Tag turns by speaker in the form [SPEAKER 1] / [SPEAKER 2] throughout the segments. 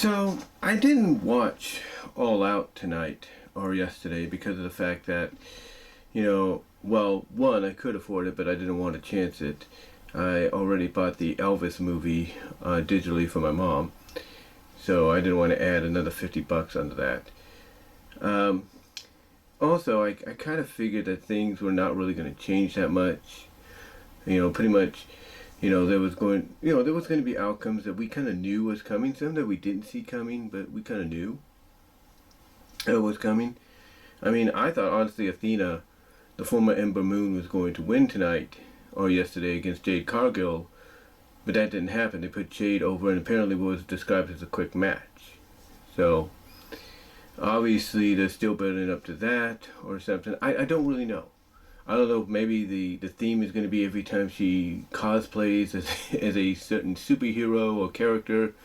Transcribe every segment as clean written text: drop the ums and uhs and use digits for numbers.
[SPEAKER 1] So, I didn't watch All Out tonight or yesterday because of the fact that, well, one, I could afford it, but I didn't want to chance it. I already bought the Elvis movie digitally for my mom, so I didn't want to add another $50 onto that. Also, I kind of figured that things were not really going to change that much. Pretty much, there was going to be outcomes that we kind of knew was coming, some that we didn't see coming, but we kind of knew it was coming. I mean, I thought, honestly, Athena, the former Ember Moon, was going to win tonight or yesterday against Jade Cargill, but that didn't happen. They put Jade over and apparently was described as a quick match. So, obviously, they're still building up to that or something. I don't really know. I don't know if maybe the theme is going to be every time she cosplays as a certain superhero or character,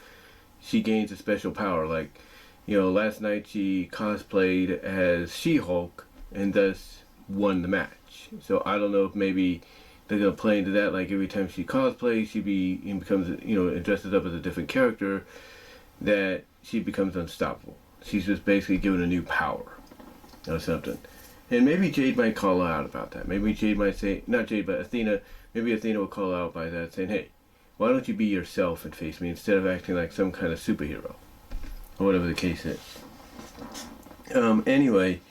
[SPEAKER 1] she gains a special power. Like, last night she cosplayed as She-Hulk and thus won the match. So I don't know if maybe they're going to play into that. Like every time she cosplays, she becomes, and dresses up as a different character, that she becomes unstoppable. She's just basically given a new power or something. And maybe Jade might call out about that. Maybe Jade might say, not Jade, but Athena, maybe Athena will call out by that, saying, hey, why don't you be yourself and face me instead of acting like some kind of superhero? Or whatever the case is. Anyway,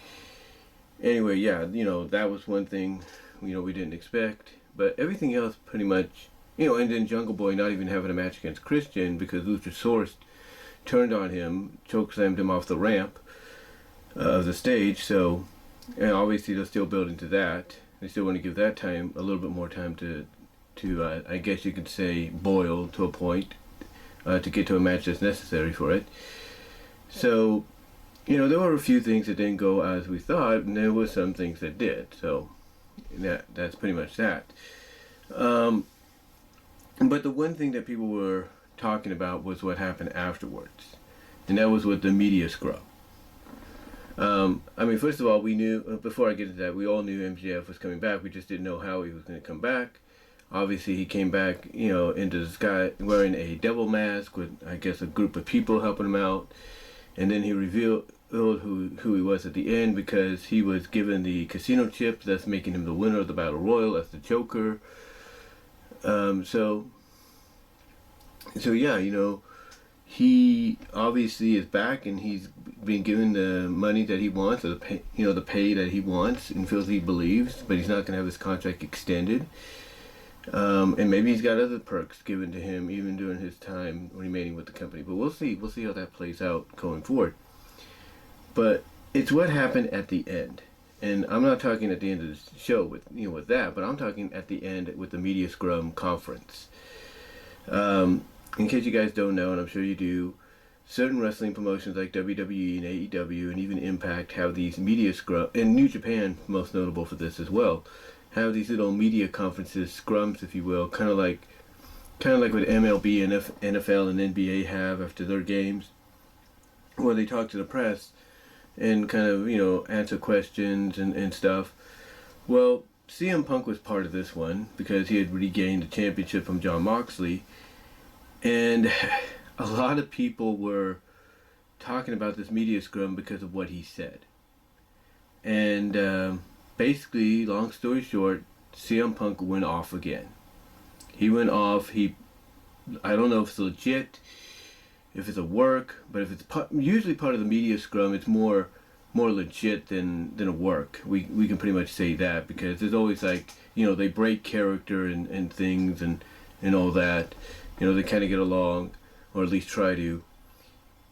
[SPEAKER 1] yeah, that was one thing, we didn't expect. But everything else pretty much, and then Jungle Boy not even having a match against Christian because Luchasaurus turned on him, chokeslammed him off the ramp of the stage, so... And obviously they're still building to that. They still want to give that time a little bit more time to I guess you could say, boil to a point to get to a match that's necessary for it. So, there were a few things that didn't go as we thought, and there were some things that did. So, that's pretty much that. But the one thing that people were talking about was what happened afterwards, and that was with the media scrum. First of all, we knew, before I get into that, we all knew MJF was coming back. We just didn't know how he was going to come back. Obviously, he came back, into the sky wearing a devil mask with, I guess, a group of people helping him out. And then he revealed who he was at the end because he was given the casino chip that's making him the winner of the Battle Royal as the Joker. So yeah, he obviously is back and he's been given the money that he wants, or the pay that he wants and feels he believes, but he's not going to have his contract extended. And maybe he's got other perks given to him even during his time remaining with the company. But we'll see. We'll see how that plays out going forward. But it's what happened at the end. And I'm not talking at the end of the show with that, but I'm talking at the end with the Media Scrum conference. In case you guys don't know, and I'm sure you do, certain wrestling promotions like WWE and AEW and even Impact have these media scrum, and New Japan, most notable for this as well, have these little media conferences, scrums, if you will, kind of like what MLB and NFL and NBA have after their games, where they talk to the press and kind of, answer questions and stuff. Well, CM Punk was part of this one because he had regained the championship from Jon Moxley. And a lot of people were talking about this media scrum because of what he said. And basically, long story short, CM Punk went off again. He went off. I don't know if it's legit, if it's a work, but if it's usually part of the media scrum, it's more legit than a work. We can pretty much say that because there's always they break character and things and all that. They kind of get along, or at least try to.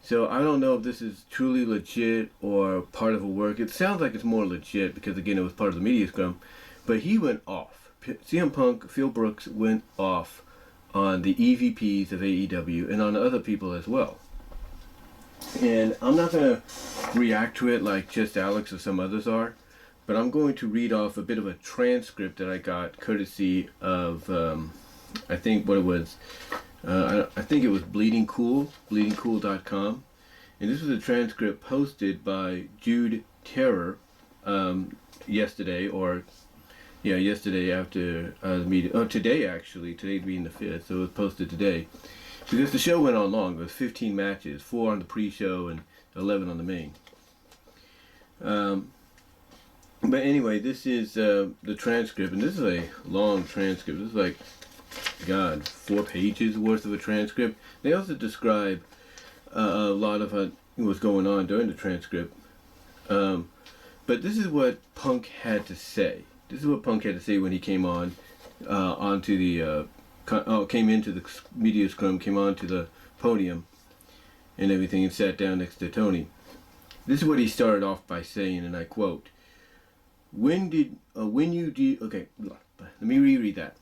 [SPEAKER 1] So I don't know if this is truly legit or part of a work. It sounds like it's more legit because, again, it was part of the media scrum. But he went off. CM Punk, Phil Brooks, went off on the EVPs of AEW and on other people as well. And I'm not going to react to it like just Alex or some others are, but I'm going to read off a bit of a transcript that I got courtesy of... I think what it was, I think it was bleedingcool.com, and this was a transcript posted by Jude Terror yesterday after the meeting, today being the 5th, so it was posted today. Because the show went on long. It was 15 matches, 4 on the pre-show and 11 on the main. But anyway, this is the transcript, and this is a long transcript. This is like, God, 4 pages worth of a transcript. They also describe a lot of what was going on during the transcript. But this is what Punk had to say. This is what Punk had to say when he came on, came into the media scrum, came onto the podium and everything, and sat down next to Tony. This is what he started off by saying, and I quote, okay, let me reread that.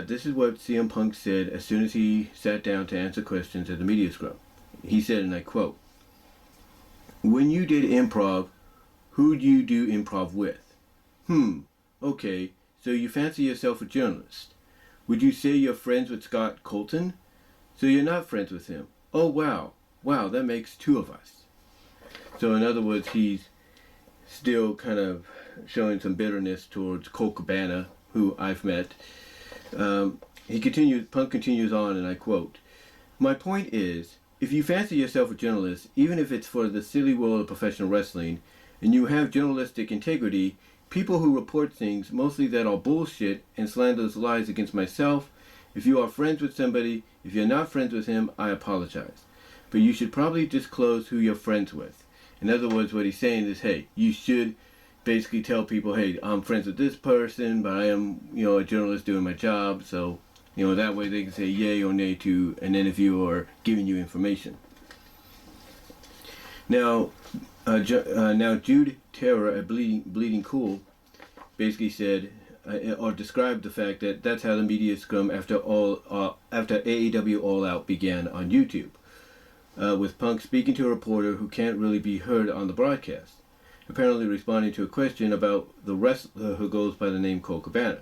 [SPEAKER 1] This is what CM Punk said as soon as he sat down to answer questions at the media scrum. He said, and I quote, "When you did improv, who'd you do improv with? Okay, so you fancy yourself a journalist. Would you say you're friends with Scott Colton? So you're not friends with him. Oh, wow, that makes 2 of us." So in other words, he's still kind of showing some bitterness towards Colt Cabana, who I've met. Punk continues on, and I quote, "My point is, if you fancy yourself a journalist, even if it's for the silly world of professional wrestling, and you have journalistic integrity, people who report things, mostly that are bullshit and slanderous lies against myself, if you are friends with somebody, if you're not friends with him, I apologize. But you should probably disclose who you're friends with." In other words, what he's saying is, hey, you should basically tell people, hey, I'm friends with this person, but I am, a journalist doing my job, so, that way they can say yay or nay to an interviewer giving you information. Now, Jude Terra, a Bleeding Cool, basically said, or described the fact that that's how the media scrum after AEW All Out began on YouTube, with Punk speaking to a reporter who can't really be heard on the broadcast, apparently responding to a question about the wrestler who goes by the name Colt Cabana.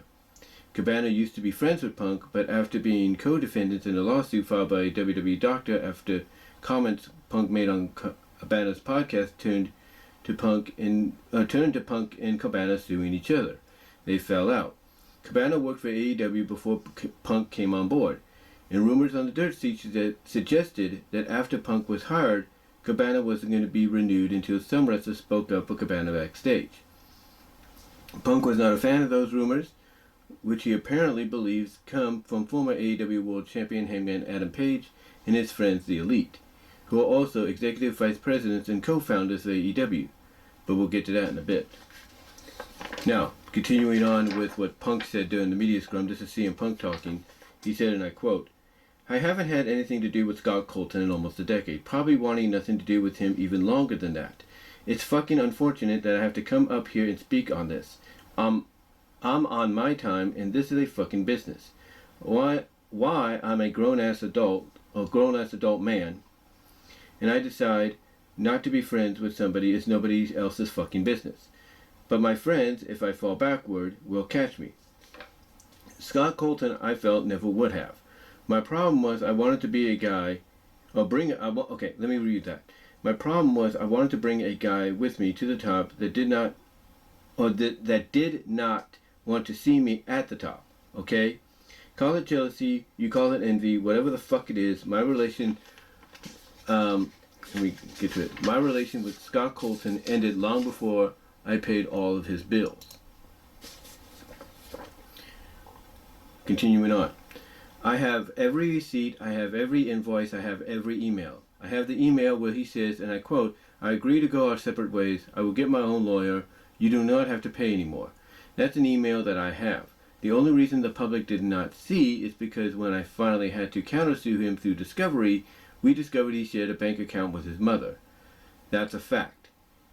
[SPEAKER 1] Cabana used to be friends with Punk, but after being co-defendants in a lawsuit filed by a WWE doctor after comments Punk made on Cabana's podcast turned to Punk and Cabana suing each other. They fell out. Cabana worked for AEW before Punk came on board, and rumors on the dirt sheets suggested that after Punk was hired, Cabana wasn't going to be renewed until some wrestlers spoke up for Cabana backstage. Punk was not a fan of those rumors, which he apparently believes come from former AEW World Champion Hangman Adam Page and his friends the Elite, who are also executive vice presidents and co-founders of AEW, but we'll get to that in a bit. Now, continuing on with what Punk said during the media scrum, this is CM Punk talking. He said, and I quote, "I haven't had anything to do with Scott Colton in almost a decade, probably wanting nothing to do with him even longer than that. It's fucking unfortunate that I have to come up here and speak on this. I'm on my time, and this is a fucking business. Why I'm a grown-ass adult man, and I decide not to be friends with somebody is nobody else's fucking business. But my friends, if I fall backward, will catch me. Scott Colton, I felt, never would have. My problem was I wanted to be a guy, let me read that. My problem was I wanted to bring a guy with me to the top that did not want to see me at the top, okay? Call it jealousy, you call it envy, whatever the fuck it is. My relation, let me get to it. My relation with Scott Colton ended long before I paid all of his bills." Continuing on. "I have every receipt, I have every invoice, I have every email. I have the email where he says, and I quote, 'I agree to go our separate ways. I will get my own lawyer. You do not have to pay anymore.' That's an email that I have. The only reason the public did not see is because when I finally had to countersue him through discovery, we discovered he shared a bank account with his mother. That's a fact.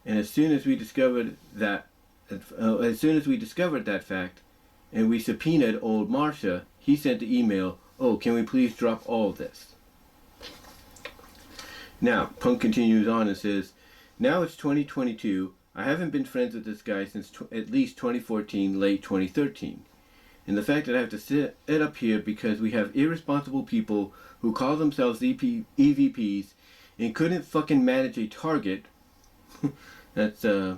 [SPEAKER 1] And as soon as we discovered that fact, and we subpoenaed old Marcia, he sent the email, 'Oh, can we please drop all this?'" Now, Punk continues on and says, "Now it's 2022. I haven't been friends with this guy since at least 2014, late 2013. And the fact that I have to sit up here because we have irresponsible people who call themselves EVPs and couldn't fucking manage a target," that's, I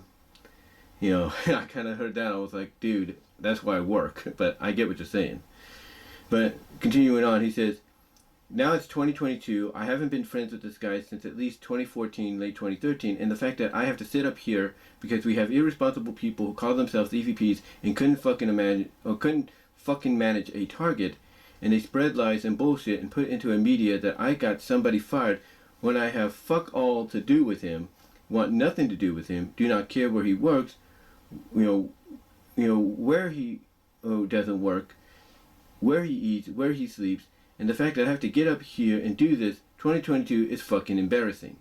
[SPEAKER 1] kind of heard that. I was like, dude, that's why I work. But I get what you're saying. But continuing on, he says, Now it's 2022. I haven't been friends with this guy since at least 2014, late 2013. And the fact that I have to sit up here because we have irresponsible people who call themselves EVPs and couldn't fucking manage a target, and they spread lies and bullshit and put into a media that I got somebody fired when I have fuck all to do with him, want nothing to do with him, do not care where he works, where he doesn't work, where he eats, where he sleeps, and the fact that I have to get up here and do this 2022 is fucking embarrassing.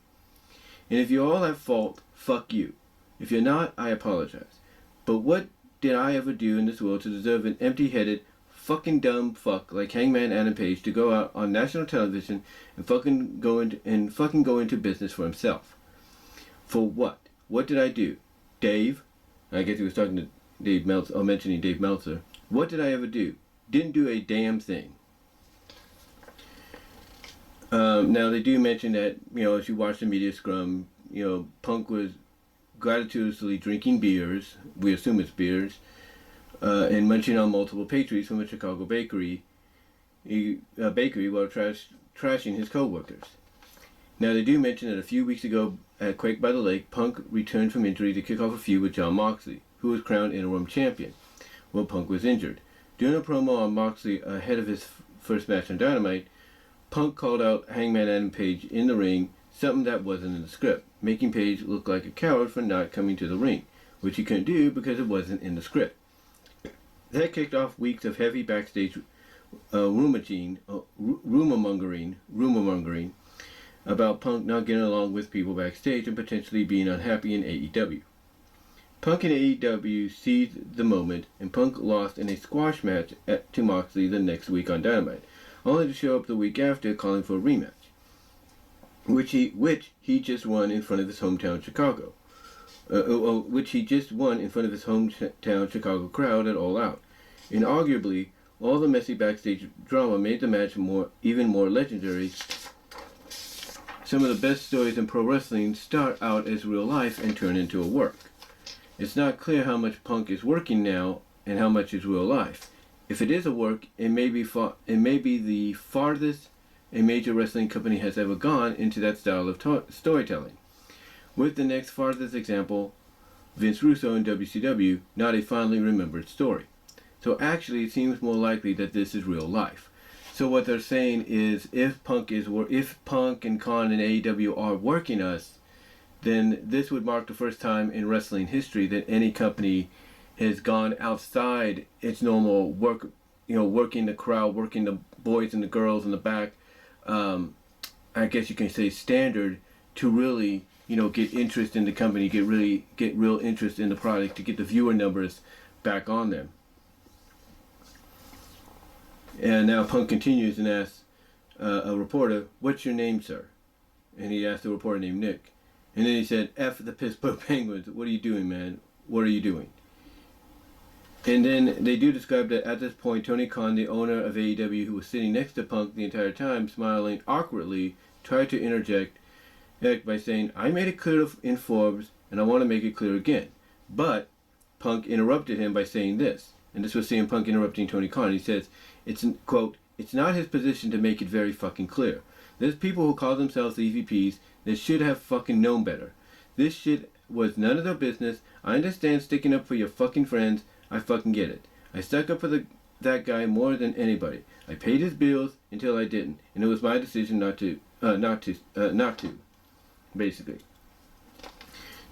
[SPEAKER 1] And if you're all at fault, fuck you. If you're not, I apologize. But what did I ever do in this world to deserve an empty-headed, fucking dumb fuck like Hangman Adam Page to go out on national television and fucking go into business for himself? For what? What did I do? Dave? I guess he was talking to Dave Meltzer, or mentioning Dave Meltzer. What did I ever do? Didn't do a damn thing. Now they do mention that, as you watch the media scrum, Punk was gratuitously drinking beers, we assume it's beers, and munching on multiple pastries from a Chicago bakery while trashing his co-workers. Now they do mention that a few weeks ago at Quake by the Lake, Punk returned from injury to kick off a feud with Jon Moxley, who was crowned interim champion, while Punk was injured. During a promo on Moxley ahead of his first match on Dynamite, Punk called out Hangman Adam Page in the ring, something that wasn't in the script, making Page look like a coward for not coming to the ring, which he couldn't do because it wasn't in the script. That kicked off weeks of heavy backstage rumor mongering about Punk not getting along with people backstage and potentially being unhappy in AEW. Punk and AEW seized the moment, and Punk lost in a squash match to Moxley the next week on Dynamite, only to show up the week after calling for a rematch, which he just won in front of his hometown Chicago. Which he just won in front of his hometown Chicago crowd at All Out. And arguably, all the messy backstage drama made the match even more legendary. Some of the best stories in pro wrestling start out as real life and turn into a work. It's not clear how much Punk is working now and how much is real life. If it is a work, it may be the farthest a major wrestling company has ever gone into that style of storytelling. With the next farthest example, Vince Russo in WCW, not a fondly remembered story. So actually it seems more likely that this is real life. So what they're saying is if Punk and Khan and AEW are working us, then this would mark the first time in wrestling history that any company has gone outside its normal work, working the crowd, working the boys and the girls in the back, I guess you can say standard, to really, get interest in the company, get real interest in the product, to get the viewer numbers back on them. And now Punk continues and asks a reporter, "What's your name, sir?" And he asked the reporter named Nick. And then he said, "F the Pittsburgh Penguins. What are you doing, man? What are you doing?" And then they do describe that at this point, Tony Khan, the owner of AEW, who was sitting next to Punk the entire time, smiling awkwardly, tried to interject by saying, "I made it clear in Forbes, and I want to make it clear again." But Punk interrupted him by saying this, and this was CM Punk interrupting Tony Khan. He says, quote, "It's not his position to make it very fucking clear. There's people who call themselves EVPs that should have fucking known better. This shit was none of their business. I understand sticking up for your fucking friends. I fucking get it. I stuck up for that guy more than anybody. I paid his bills until I didn't, and it was my decision not to, basically."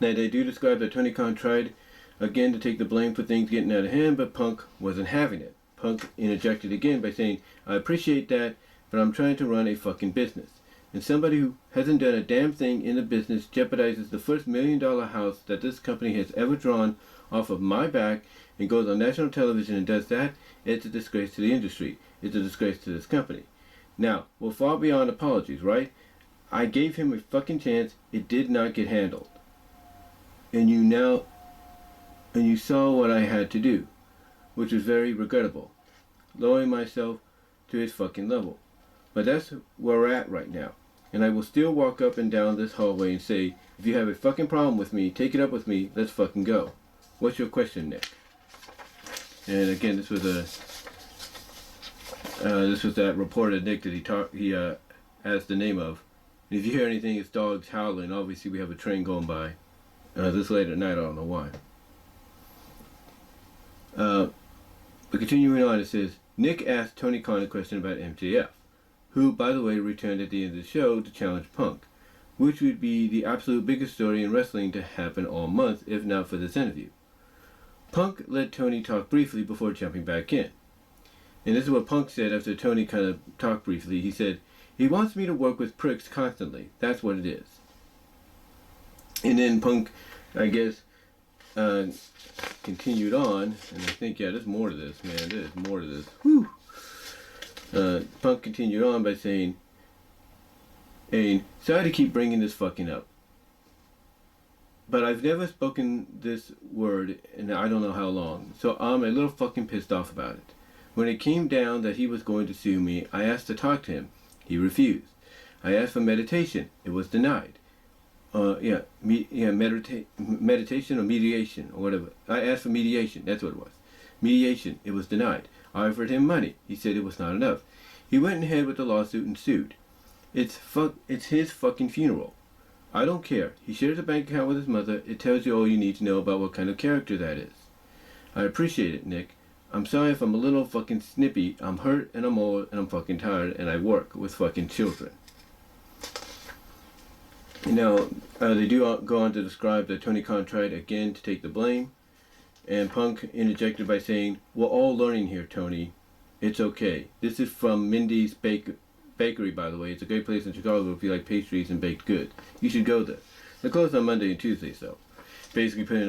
[SPEAKER 1] Now they do describe that Tony Khan tried again to take the blame for things getting out of hand, but Punk wasn't having it. Punk interjected again by saying, "I appreciate that, but I'm trying to run a fucking business. And somebody who hasn't done a damn thing in the business jeopardizes the first $1 million house that this company has ever drawn off of my back and goes on national television and does that. It's a disgrace to the industry. It's a disgrace to this company." Now, we're far beyond apologies, right? I gave him a fucking chance. It did not get handled. And you saw what I had to do, which was very regrettable, lowering myself to his fucking level. But that's where we're at right now. And I will still walk up and down this hallway and say, "If you have a fucking problem with me, take it up with me. Let's fucking go. What's your question, Nick?" And again, this was This was that reporter Nick that he asked the name of. And if you hear anything, it's dogs howling. Obviously, we have a train going by. This late at night, I don't know why. But continuing on, it says, Nick asked Tony Khan a question about MJF, who, by the way, returned at the end of the show to challenge Punk, which would be the absolute biggest story in wrestling to happen all month, if not for this interview. Punk let Tony talk briefly before jumping back in. And this is what Punk said after Tony kind of talked briefly. He said, he wants me to work with pricks constantly. That's what it is. And then Punk, I guess, continued on, and I think, yeah, there's more to this, man. There's more to this. Whew. Punk continued on by saying, "Hey, sorry to keep bringing this fucking up, but I've never spoken this word in I don't know how long, so I'm a little fucking pissed off about it. When it came down that he was going to sue me, I asked to talk to him. He refused. I asked for meditation. It was denied. Meditation or mediation or whatever. I asked for mediation. That's what it was. Mediation. It was denied. I offered him money. He said it was not enough. He went ahead with the lawsuit and sued. It's his fucking funeral. I don't care. He shares a bank account with his mother. It tells you all you need to know about what kind of character that is. I appreciate it, Nick. I'm sorry if I'm a little fucking snippy. I'm hurt and I'm old and I'm fucking tired and I work with fucking children." Now, they do go on to describe that Tony Khan tried again to take the blame, and Punk interjected by saying, "We're all learning here, Tony. It's okay." This is from Mindy's Bakery, by the way. It's a great place in Chicago if you like pastries and baked goods. You should go there. They're closed on Monday and Tuesdays, though. Basically putting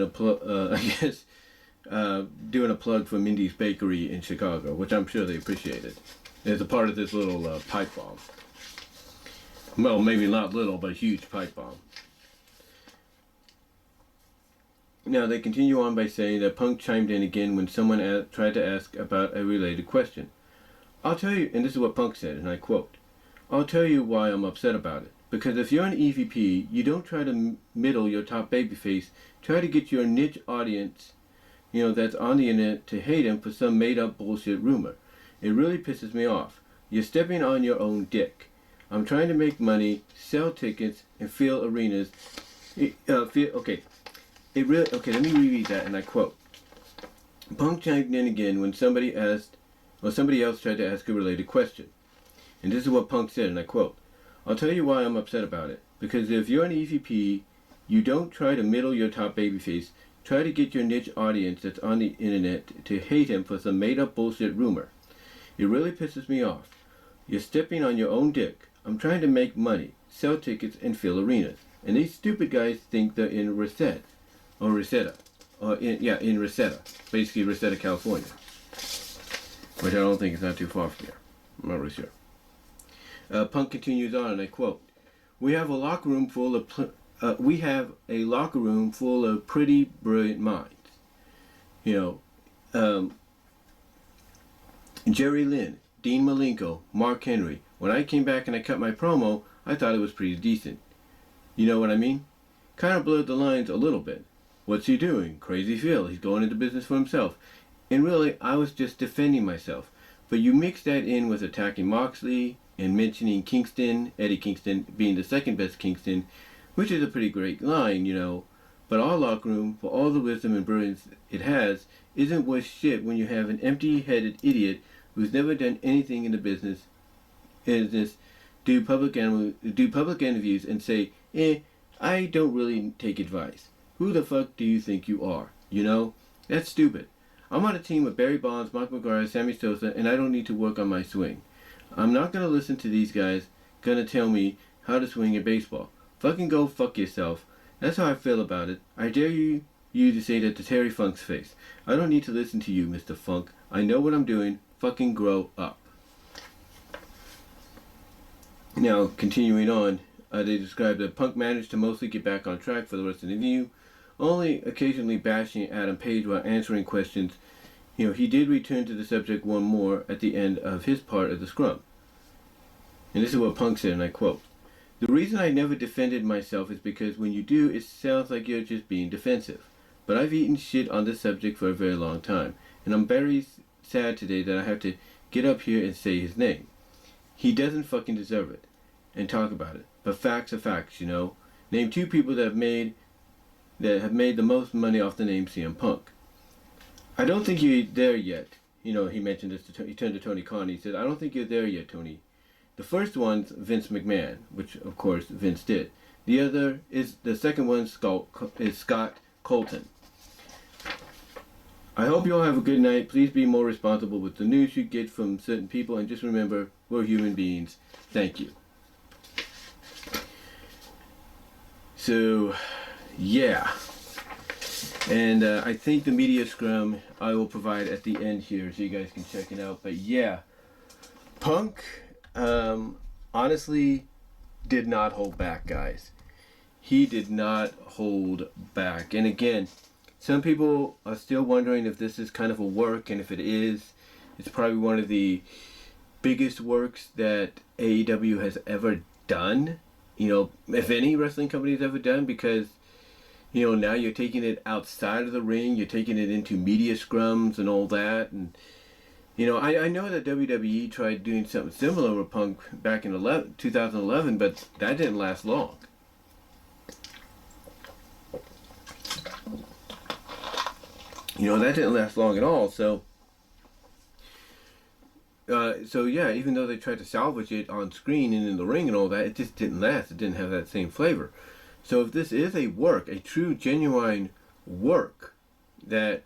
[SPEAKER 1] doing a plug for Mindy's Bakery in Chicago, which I'm sure they appreciated. As a part of this little pipe bomb. Well, maybe not little, but huge pipe bomb. Now, they continue on by saying that Punk chimed in again when someone tried to ask about a related question. I'll tell you, and this is what Punk said, and I quote, "I'll tell you why I'm upset about it. Because if you're an EVP, you don't try to middle your top babyface, try to get your niche audience, that's on the internet to hate him for some made-up bullshit rumor. It really pisses me off. You're stepping on your own dick. I'm trying to make money, sell tickets, and fill arenas. Let me reread that, and I quote. Punk chimed in again when somebody else tried to ask a related question. And this is what Punk said, and I quote, I'll tell you why I'm upset about it. Because if you're an EVP, you don't try to middle your top babyface, try to get your niche audience that's on the internet to hate him for some made-up bullshit rumor. It really pisses me off. You're stepping on your own dick. I'm trying to make money, sell tickets, and fill arenas. And these stupid guys think they're in Reseda. In Reseda. Basically Reseda, California. Which I don't think is not too far from here. I'm not really sure. Punk continues on, and I quote, We have a locker room full of pretty brilliant minds. Jerry Lynn, Dean Malenko, Mark Henry. When I came back and I cut my promo, I thought it was pretty decent. You know what I mean? Kind of blurred the lines a little bit. What's he doing? Crazy Phil. He's going into business for himself. And really, I was just defending myself. But you mix that in with attacking Moxley and mentioning Kingston, Eddie Kingston being the second best Kingston, which is a pretty great line, But our locker room, for all the wisdom and brilliance it has, isn't worth shit when you have an empty-headed idiot who's never done anything in the business, do public interviews and say, I don't really take advice. Who the fuck do you think you are? That's stupid. I'm on a team with Barry Bonds, Mark McGuire, Sammy Sosa, and I don't need to work on my swing. I'm not going to listen to these guys gonna tell me how to swing a baseball. Fucking go fuck yourself. That's how I feel about it. I dare you to say that to Terry Funk's face. I don't need to listen to you, Mr. Funk. I know what I'm doing. Fucking grow up. Now, continuing on, they described that Punk managed to mostly get back on track for the rest of the interview, only occasionally bashing Adam Page while answering questions. He did return to the subject one more at the end of his part of the scrum. And this is what Punk said, and I quote, The reason I never defended myself is because when you do, it sounds like you're just being defensive. But I've eaten shit on this subject for a very long time, and I'm very sad today that I have to get up here and say his name. He doesn't fucking deserve it. And talk about it. But facts are facts, you know. Name 2 people that have made the most money off the name CM Punk. I don't think you're there yet. You know, he mentioned this he turned to Tony Khan. He said, I don't think you're there yet, Tony. The first one's Vince McMahon, which of course Vince did. The second one is Scott Colton. I hope you all have a good night. Please be more responsible with the news you get from certain people, and just remember, we're human beings. Thank you. So, yeah. And I think the media scrum I will provide at the end here so you guys can check it out. But yeah, Punk honestly did not hold back, guys. He did not hold back. And again, some people are still wondering if this is kind of a work, and if it is, it's probably one of the biggest works that AEW has ever done. You know, if any wrestling company has ever done, because, you know, now you're taking it outside of the ring, you're taking it into media scrums and all that. And, you know, I know that WWE tried doing something similar with Punk back in 2011, but that didn't last long. You know, that didn't last long at all. So yeah, even though they tried to salvage it on screen and in the ring and all that, it just didn't last. It didn't have that same flavor. So if this is a work, a true, genuine work that,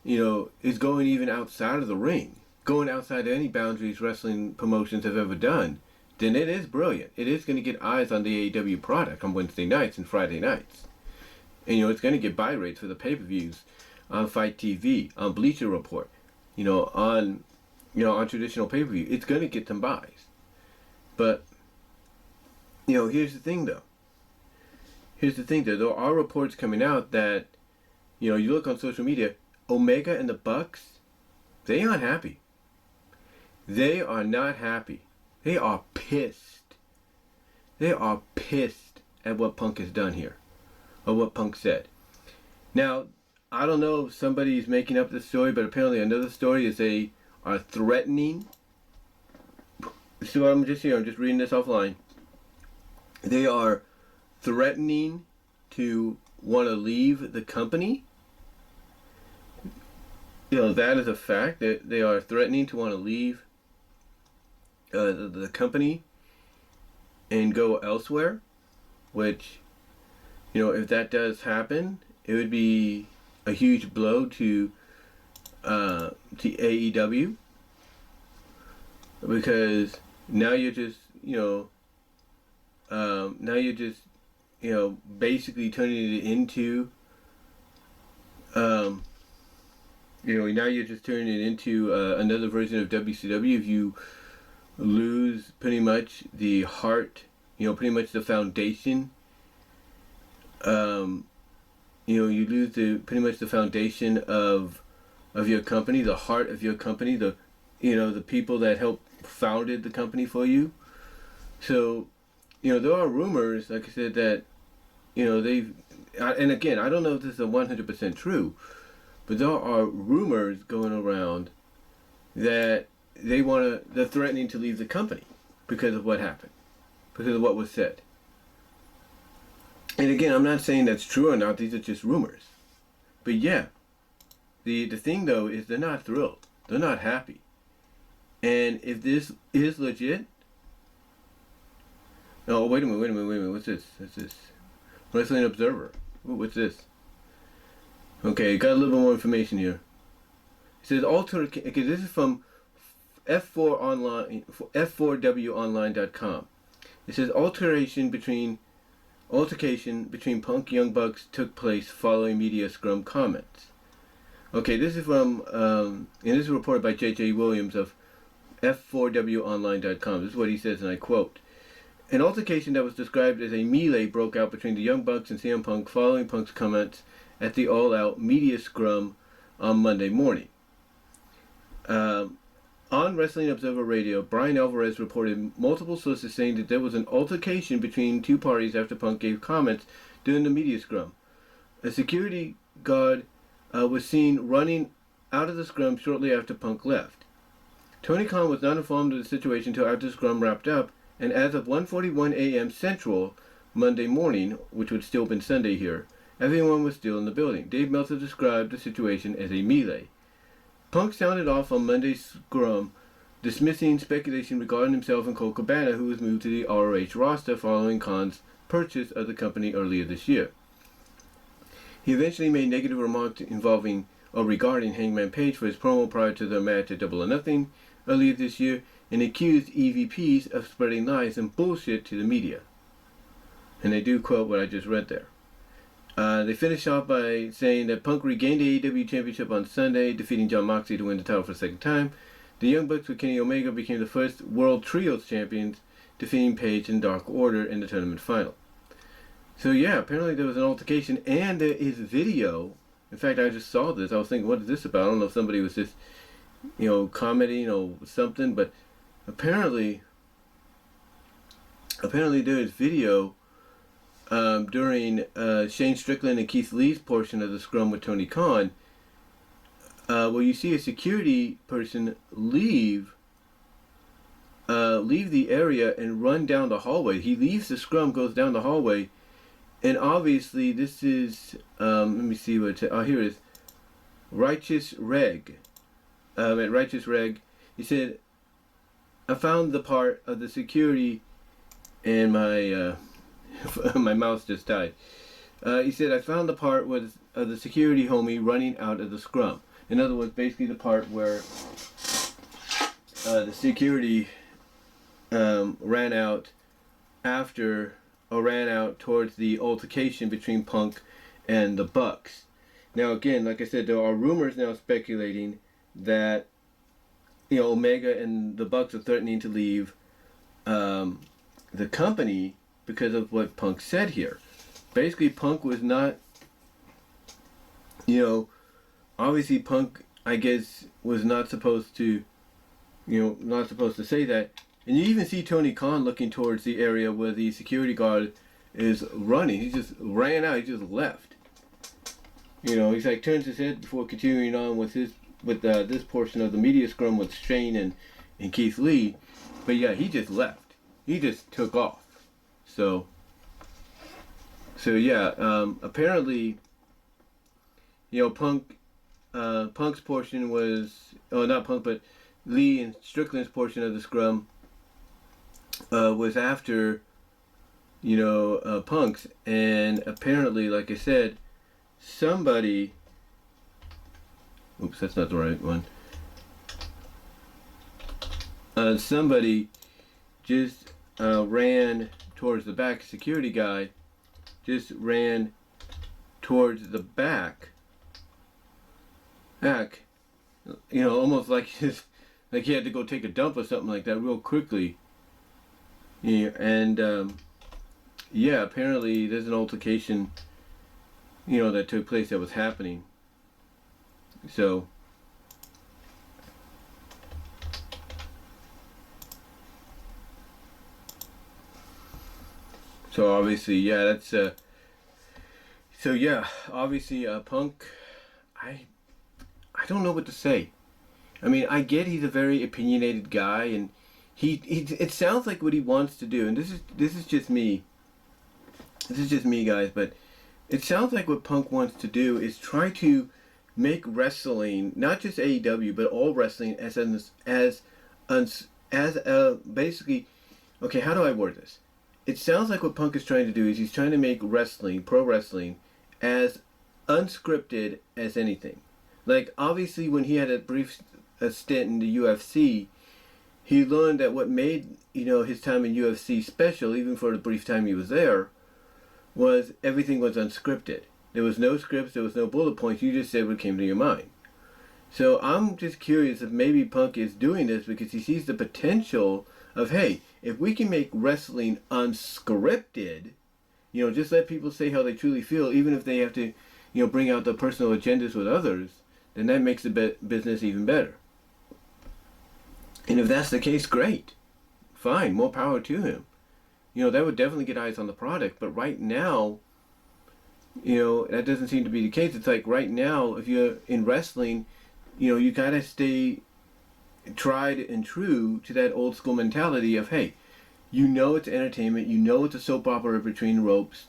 [SPEAKER 1] you know, is going even outside of the ring, going outside any boundaries wrestling promotions have ever done, then it is brilliant. It is going to get eyes on the AEW product on Wednesday nights and Friday nights. And, you know, it's going to get buy rates for the pay-per-views on Fight TV, on Bleacher Report, on traditional pay-per-view. It's going to get some buys. But, you know, here's the thing, though. There are reports coming out that, you know, you look on social media, Omega and the Bucks, they aren't happy. They are not happy. They are pissed. They are pissed at what Punk has done here, or what Punk said. Now, I don't know if somebody's making up this story, but apparently another story is they are threatening. See what I'm just reading this offline. They are threatening to want to leave the company. You know, that is a fact. That they are threatening to want to leave the company and go elsewhere. Which, you know, if that does happen, it would be a huge blow to AEW, because now you're just, basically turning it into, another version of WCW. If you lose pretty much the heart, pretty much the foundation, you lose pretty much the foundation of your company, the heart of your company, the people that helped founded the company for you. So, there are rumors, like I said, that, and again, I don't know if this is 100% true, but there are rumors going around that they're threatening to leave the company because of what happened, because of what was said. And again, I'm not saying that's true or not, these are just rumors. But yeah, the thing though is they're not thrilled. They're not happy. And if this is legit... Oh, wait a minute. What's this? Wrestling Observer. Ooh, what's this? Okay, got a little bit more information here. It says this is from F4WOnline.com. It says altercation between Punk Young Bucks took place following media scrum comments. Okay, this is from and this is reported by J.J. Williams of F4WOnline.com. This is what he says, and I quote: "An altercation that was described as a melee broke out between the Young Bucks and CM Punk following Punk's comments at the All Out media scrum on Monday morning." On Wrestling Observer Radio, Brian Alvarez reported multiple sources saying that there was an altercation between two parties after Punk gave comments during the media scrum. A security guard was seen running out of the scrum shortly after Punk left. Tony Khan was not informed of the situation until after SCRUM wrapped up, and as of 1:41 a.m. Central Monday morning, which would still have been Sunday here, everyone was still in the building. Dave Meltzer described the situation as a melee. Punk sounded off on Monday's SCRUM, dismissing speculation regarding himself and Colt Cabana, who was moved to the ROH roster following Khan's purchase of the company earlier this year. He eventually made negative remarks regarding Hangman Page for his promo prior to their match at Double or Nothing earlier this year, and accused EVPs of spreading lies and bullshit to the media. And they do quote what I just read there. They finish off by saying that Punk regained the AEW Championship on Sunday, defeating Jon Moxley to win the title for the second time. The Young Bucks with Kenny Omega became the first World Trios Champions, defeating Page and Dark Order in the tournament final. So yeah, apparently there was an altercation, and there is video. In fact, I just saw this. I was thinking, what is this about? I don't know if somebody was just, commenting or something, but apparently there is video during Shane Strickland and Keith Lee's portion of the SCRUM with Tony Khan, where you see a security person leave the area and run down the hallway. He leaves the SCRUM, goes down the hallway, and obviously this is, let me see what it, here it is, Righteous Reg. At Righteous Reg, he said, I found the part of the security, and my my mouse just died. He said, I found the part of the security homie running out of the SCRUM. In other words, basically the part where the security ran out towards the altercation between Punk and the Bucks. Now again, like I said, there are rumors now speculating that Omega and the Bucks are threatening to leave the company because of what Punk said here. Basically, Punk was not, obviously Punk, I guess, was not supposed to, say that. And you even see Tony Khan looking towards the area where the security guard is running. He just ran out. He just left. He's like turns his head before continuing on with this portion of the media scrum with Shane and Keith Lee. But yeah, he just left. He just took off. So yeah, apparently, Punk's portion was, not Punk, but Lee and Strickland's portion of the scrum was after, Punk's, and apparently, like I said, somebody, oops, that's not the right one. Somebody just ran towards the back. Security guy just ran towards the back, almost like like he had to go take a dump or something like that real quickly. Yeah, and apparently there's an altercation, that took place that was happening. So obviously, yeah, that's obviously Punk, I don't know what to say. I mean, I get he's a very opinionated guy, and he it sounds like what he wants to do, and this is just me. This is just me, guys, but it sounds like what Punk wants to do is try to make wrestling, not just AEW, but all wrestling basically, okay, how do I word this? It sounds like what Punk is trying to do is he's trying to make wrestling, pro wrestling, as unscripted as anything. Like, obviously, when he had a brief stint in the UFC, he learned that what made, his time in UFC special, even for the brief time he was there, was everything was unscripted. There was no scripts, there was no bullet points, you just said what came to your mind. So I'm just curious if maybe Punk is doing this because he sees the potential of, hey, if we can make wrestling unscripted, just let people say how they truly feel, even if they have to, bring out their personal agendas with others, then that makes the business even better. And if that's the case, great. Fine, more power to him. That would definitely get eyes on the product. But right now, that doesn't seem to be the case. It's like right now, if you're in wrestling, you gotta stay, tried and true to that old school mentality of, hey, you know it's entertainment, you know it's a soap opera between the ropes,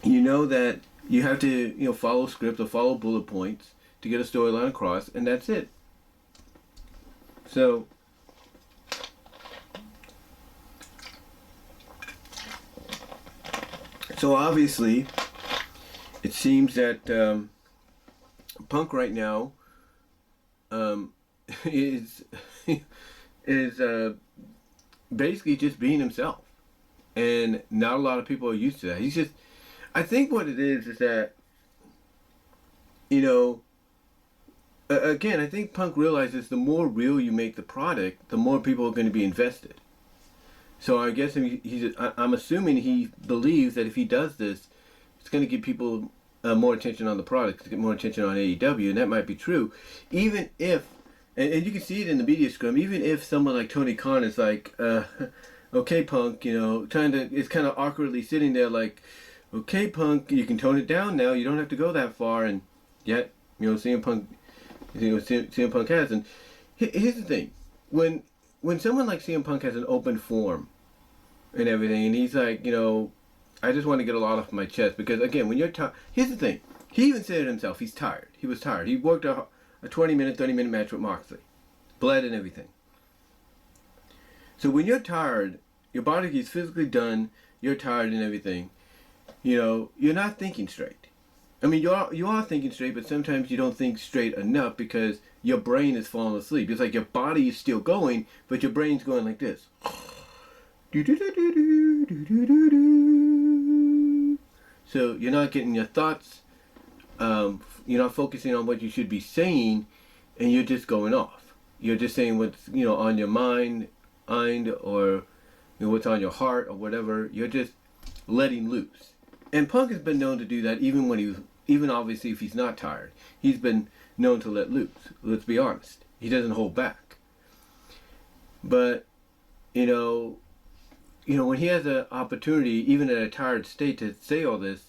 [SPEAKER 1] you know that you have to, you know, follow scripts or follow bullet points to get a storyline across, and that's it. So obviously it seems that Punk right now is basically just being himself, and not a lot of people are used to that. He's just, I think what it is that, you know, again, I think Punk realizes the more real you make the product, the more people are going to be invested. So I guess I'm assuming he believes that if he does this, it's going to give people more attention on the product, to get more attention on AEW, and that might be true. Even if, and you can see it in the media scrum, even if someone like Tony Khan is like, okay, Punk, you know, it's kind of awkwardly sitting there like, okay, Punk, you can tone it down now, you don't have to go that far, and yet, you know, CM Punk has. And here's the thing, when someone like CM Punk has an open forum and everything, and he's like, you know, I just want to get a lot off my chest, because again, when you're tired, here's the thing, he even said it himself, he's tired. He was tired. He worked a 20-minute, 30-minute match with Moxley, bled and everything. So when you're tired, your body is physically done, you're tired and everything, you know, you're not thinking straight. I mean, you are thinking straight, but sometimes you don't think straight enough because your brain is falling asleep. It's like your body is still going, but your brain's going like this. So you're not getting your thoughts, you're not focusing on what you should be saying, and you're just going off. You're just saying what's, you know, on your mind, or, you know, what's on your heart or whatever. You're just letting loose. And Punk has been known to do that even obviously if he's not tired. He's been known to let loose. Let's be honest. He doesn't hold back. But, you know, when he has an opportunity, even in a tired state, to say all this,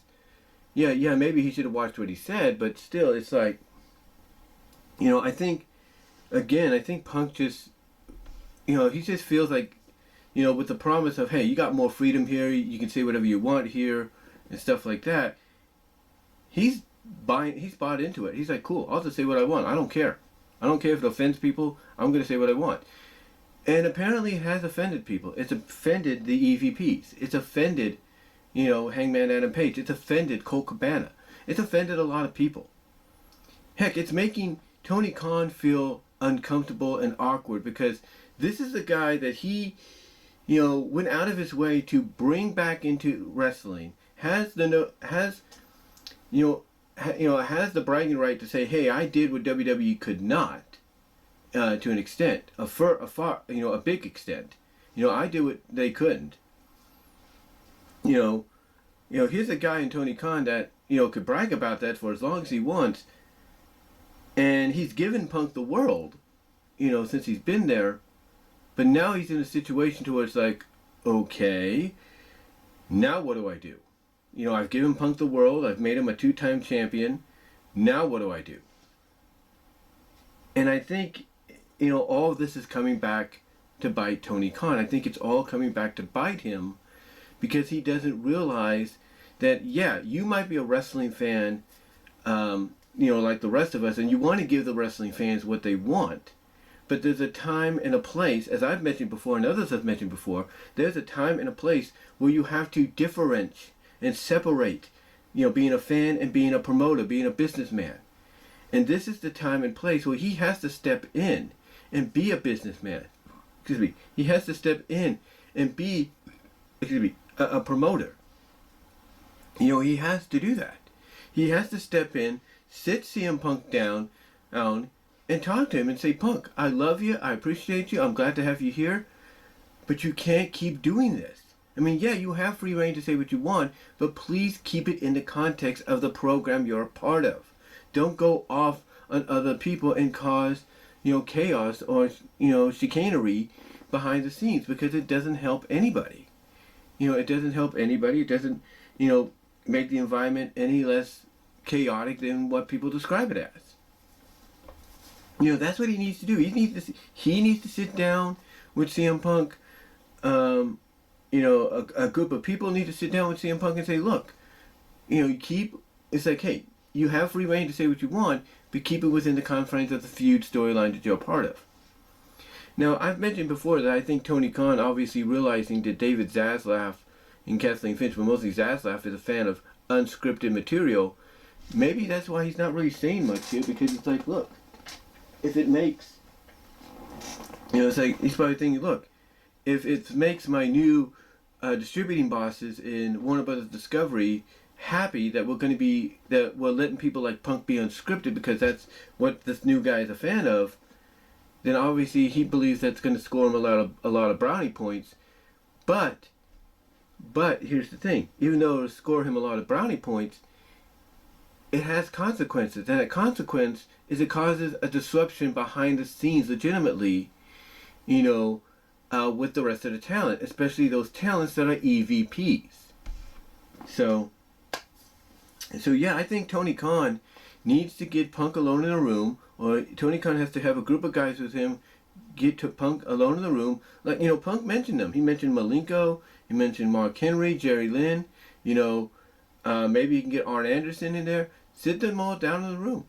[SPEAKER 1] yeah, maybe he should have watched what he said, but still, it's like, you know, I think Punk just, you know, he just feels like, you know, with the promise of, hey, you got more freedom here, you can say whatever you want here, and stuff like that, he's bought into it. He's like, cool, I'll just say what I want. I don't care. I don't care if it offends people. I'm going to say what I want. And apparently it has offended people. It's offended the EVPs. It's offended, you know, Hangman Adam Page. It's offended Colt Cabana. It's offended a lot of people. Heck, it's making Tony Khan feel uncomfortable and awkward, because this is the guy that he, you know, went out of his way to bring back into wrestling, has the bragging right to say, hey, I did what WWE could not, to an extent, a big extent. You know, I did what they couldn't. You know, here's a guy in Tony Khan that, you know, could brag about that for as long as he wants, and he's given Punk the world, you know, since he's been there. But now he's in a situation to where it's like, okay, now what do I do? You know, I've given Punk the world. I've made him a 2-time champion. Now what do I do? And I think, you know, all of this is coming back to bite Tony Khan. I think it's all coming back to bite him, because he doesn't realize that, yeah, you might be a wrestling fan, you know, like the rest of us, and you want to give the wrestling fans what they want. But there's a time and a place, as I've mentioned before and others have mentioned before, there's a time and a place where you have to differentiate and separate, you know, being a fan and being a promoter, being a businessman. And this is the time and place where he has to step in and be a businessman. He has to step in and be, a promoter. You know, he has to do that. He has to step in, sit CM Punk down, and talk to him and say, Punk, I love you, I appreciate you, I'm glad to have you here, but you can't keep doing this. I mean, yeah, you have free reign to say what you want, but please keep it in the context of the program you're a part of. Don't go off on other people and cause, you know, chaos or, you know, chicanery behind the scenes, because it doesn't help anybody. You know, it doesn't help anybody. It doesn't, you know, make the environment any less chaotic than what people describe it as. That's what he needs to do. He needs to sit down with CM Punk. A group of people need to sit down with CM Punk and say, look, it's like, hey, you have free reign to say what you want, but keep it within the confines of the feud storyline that you're a part of. Now, I've mentioned before that I think Tony Khan, obviously realizing that David Zaslav and Kathleen Finch, but mostly Zaslav, is a fan of unscripted material, maybe that's why he's not really saying much here, because it's like, look, if it makes, it's like, he's probably thinking, look, if it makes my new distributing bosses in Warner Brothers Discovery happy that we're letting people like Punk be unscripted because that's what this new guy is a fan of, then obviously he believes that's going to score him a lot of brownie points. But here's the thing: even though it'll score him a lot of brownie points, it has consequences, and that consequence is it causes a disruption behind the scenes, legitimately, with the rest of the talent, especially those talents that are EVPs. So yeah, I think Tony Khan needs to get Punk alone in a room, or Tony Khan has to have a group of guys with him, get to Punk alone in the room. Like, Punk mentioned them. He mentioned Malenko, he mentioned Mark Henry, Jerry Lynn, maybe he can get Arn Anderson in there. Sit them all down in the room.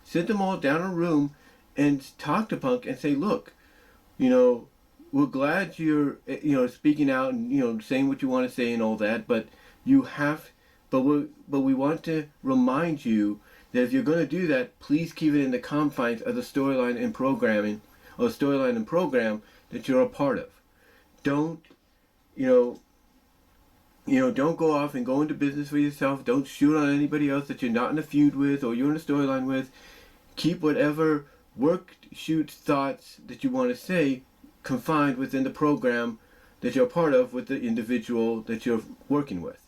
[SPEAKER 1] Sit them all down in a room and talk to Punk and say, look, we're glad you're, speaking out and, saying what you want to say and all that, but we want to remind you that if you're going to do that, please keep it in the confines of the storyline and programming, or storyline and program that you're a part of. Don't don't go off and go into business for yourself. Don't shoot on anybody else that you're not in a feud with or you're in a storyline with. Keep whatever work, shoot, thoughts that you want to say confined within the program that you're a part of with the individual that you're working with.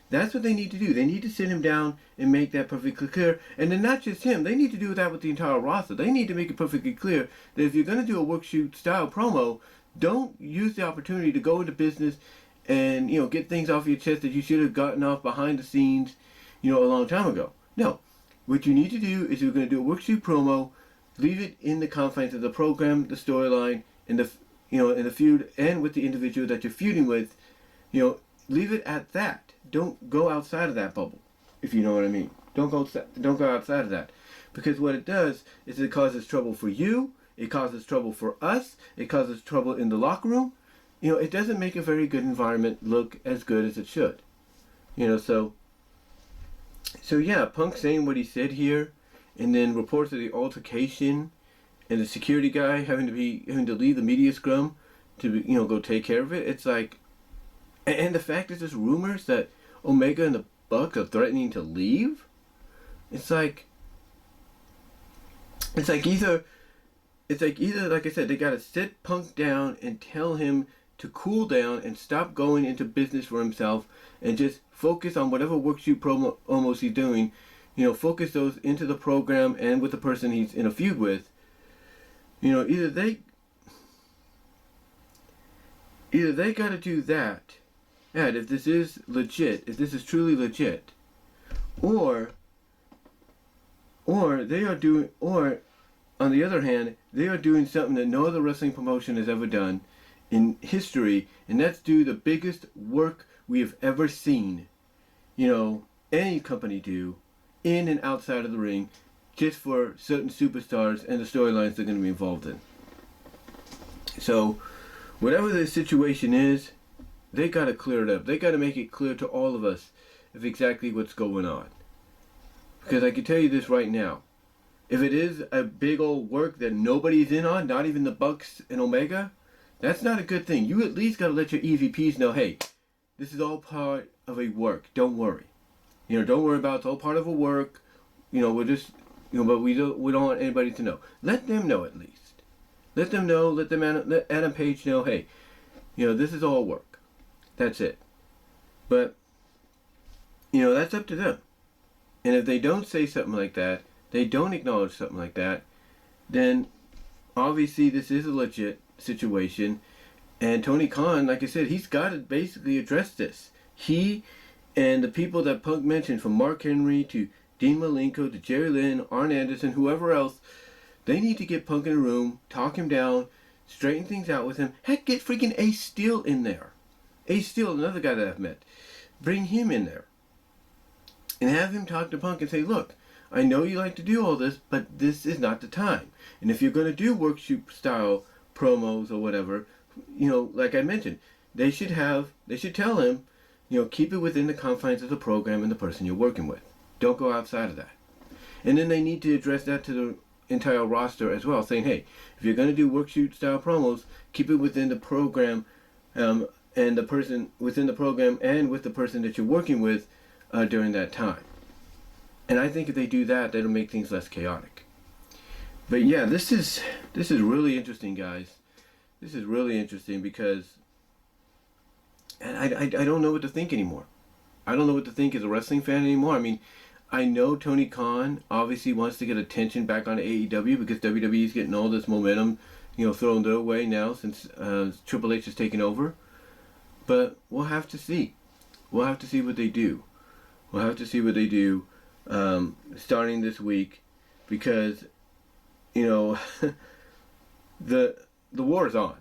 [SPEAKER 1] That's what they need to do. They need to sit him down and make that perfectly clear. And then not just him, they need to do that with the entire roster. They need to make it perfectly clear that if you're going to do a work shoot style promo, don't use the opportunity to go into business and get things off your chest that you should have gotten off behind the scenes a long time ago. No. What you need to do is, you're going to do a work shoot promo, leave it in the confines of the program, the storyline, and the in the feud, and with the individual that you're feuding with. Leave it at that. Don't go outside of that bubble, if you know what I mean. Don't go outside of that, because what it does is it causes trouble for you. It causes trouble for us. It causes trouble in the locker room. It doesn't make a very good environment look as good as it should. So yeah, Punk saying what he said here, and then reports of the altercation, and the security guy having to leave the media scrum to go take care of it. It's like, and the fact that there's rumors that Omega and the Bucks are threatening to leave. It's like either, like I said, they gotta sit Punk down and tell him to cool down and stop going into business for himself and just focus on whatever workshoot promo almost he's doing. Focus those into the program and with the person he's in a feud with. Either they gotta do that, and if this is legit, if this is truly legit, or they are doing, or on the other hand, they are doing something that no other wrestling promotion has ever done in history, and that's do the biggest work we have ever seen, any company do, in and outside of the ring, just for certain superstars and the storylines they're going to be involved in. So, whatever the situation is, they got to clear it up. They got to make it clear to all of us of exactly what's going on. Because I can tell you this right now. If it is a big old work that nobody's in on, not even the Bucks and Omega, that's not a good thing. You at least got to let your EVPs know, hey, this is all part of a work. Don't worry. Don't worry about it. It's all part of a work. We're just, but we don't want anybody to know. Let them know at least. Let them know. Let Adam Page know, hey, this is all work. That's it. But, that's up to them. And if they don't say something like that, they don't acknowledge something like that, then obviously this is a legit situation. And Tony Khan, like I said, he's got to basically address this. He and the people that Punk mentioned, from Mark Henry to Dean Malenko to Jerry Lynn, Arn Anderson, whoever else They need to get Punk in a room, talk him down, straighten things out with him. Heck, get freaking Ace Steel in there. Ace Steel, another guy that I've met. Bring him in there. And have him talk to Punk and say, look, I know you like to do all this, but this is not the time. And if you're going to do workshoop style promos or whatever, like I mentioned, they should tell him, keep it within the confines of the program and the person you're working with. Don't go outside of that. And then they need to address that to the entire roster as well, saying, hey, if you're going to do workshoop style promos, keep it within the program and the person within the program and with the person that you're working with during that time. And I think if they do that, that'll make things less chaotic. But yeah, this is really interesting, guys. This is really interesting because I don't know what to think anymore. I don't know what to think as a wrestling fan anymore. I mean, I know Tony Khan obviously wants to get attention back on AEW because WWE is getting all this momentum, thrown their way now since Triple H has taken over. But we'll have to see. We'll have to see what they do. We'll have to see what they do starting this week because, the war is on.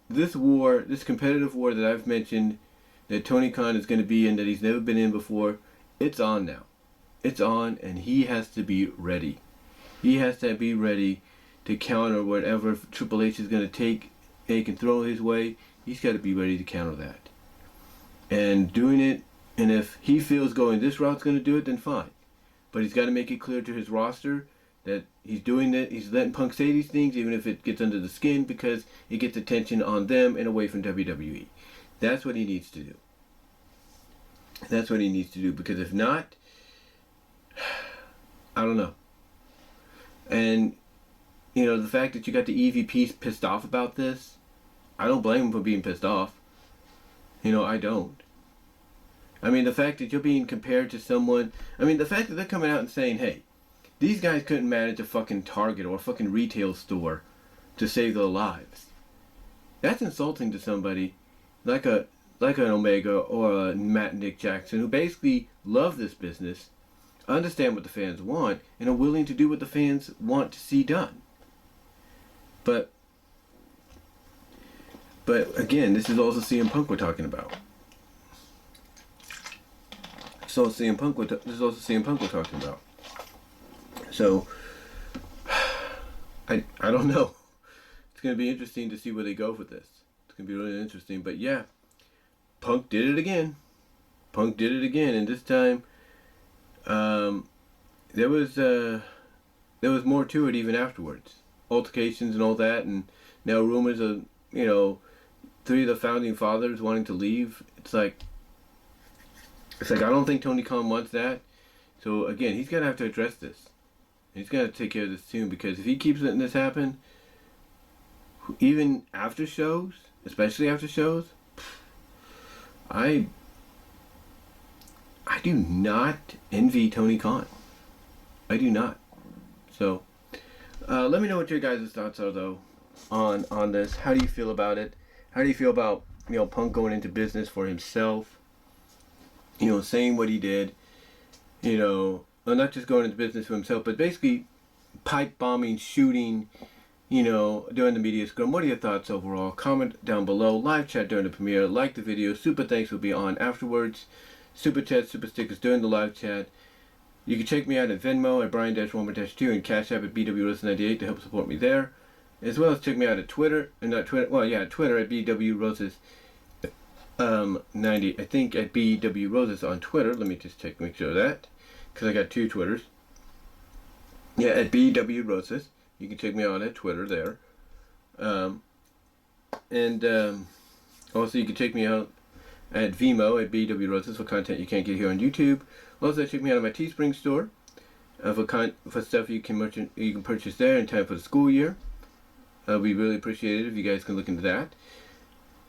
[SPEAKER 1] This war, this competitive war that I've mentioned that Tony Khan is going to be in that he's never been in before, it's on now. It's on, and he has to be ready. He has to be ready to counter whatever Triple H is going to take and throw his way. He's got to be ready to counter that. And doing it, and if he feels going this route's going to do it, then fine. But he's got to make it clear to his roster that he's doing it. He's letting Punk say these things, even if it gets under the skin, because it gets attention on them and away from WWE. That's what he needs to do. That's what he needs to do, because if not, I don't know. And, the fact that you got the EVPs pissed off about this, I don't blame them for being pissed off. I don't. I mean, the fact that you're being compared to someone, the fact that they're coming out and saying, hey, these guys couldn't manage a fucking Target or a fucking retail store to save their lives. That's insulting to somebody like an Omega or a Matt and Nick Jackson, who basically love this business, understand what the fans want, and are willing to do what the fans want to see done. But again, this is also CM Punk we're talking about. This is also CM Punk we're talking about. So I don't know. It's going to be interesting to see where they go with this. It's going to be really interesting. But yeah, Punk did it again. And this time there was more to it even afterwards. Altercations and all that, and now rumors of, 3 of the founding fathers wanting to leave. It's like I don't think Tony Khan wants that. So again, he's gonna have to address this. He's gonna take care of this soon, because if he keeps letting this happen, even after shows, especially after shows, I do not envy Tony Khan. I do not. So let me know what your guys' thoughts are though on this. How do you feel about it? How do you feel about Punk going into business for himself? Saying what he did. Not just going into business for himself, but basically pipe bombing, shooting, during the media scrum. What are your thoughts overall? Comment down below. Live chat during the premiere. Like the video. Super thanks will be on afterwards. Super chat, super stickers during the live chat. You can check me out at Venmo at Brian-Womer-2 and Cash App at BWRoses98 to help support me there. As well as check me out at Twitter, Twitter at BWRoses90. I think at BWRoses on Twitter. Let me just make sure of that, because I got 2 Twitters. Yeah, at BWRoses. You can check me out at Twitter there. Also you can check me out at Vimeo at BWRoses for content you can't get here on YouTube. Also check me out at my Teespring store for stuff you can purchase there in time for the school year. We really appreciate it if you guys can look into that.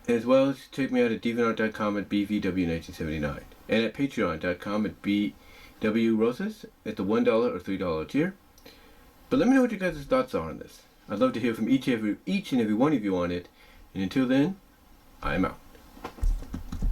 [SPEAKER 1] As well as check me out at DeviantArt.com at BVW1979 and at Patreon.com at BWRoses at the $1 or $3 tier. But let me know what your guys' thoughts are on this. I'd love to hear from each and every one of you on it. And until then, I'm out.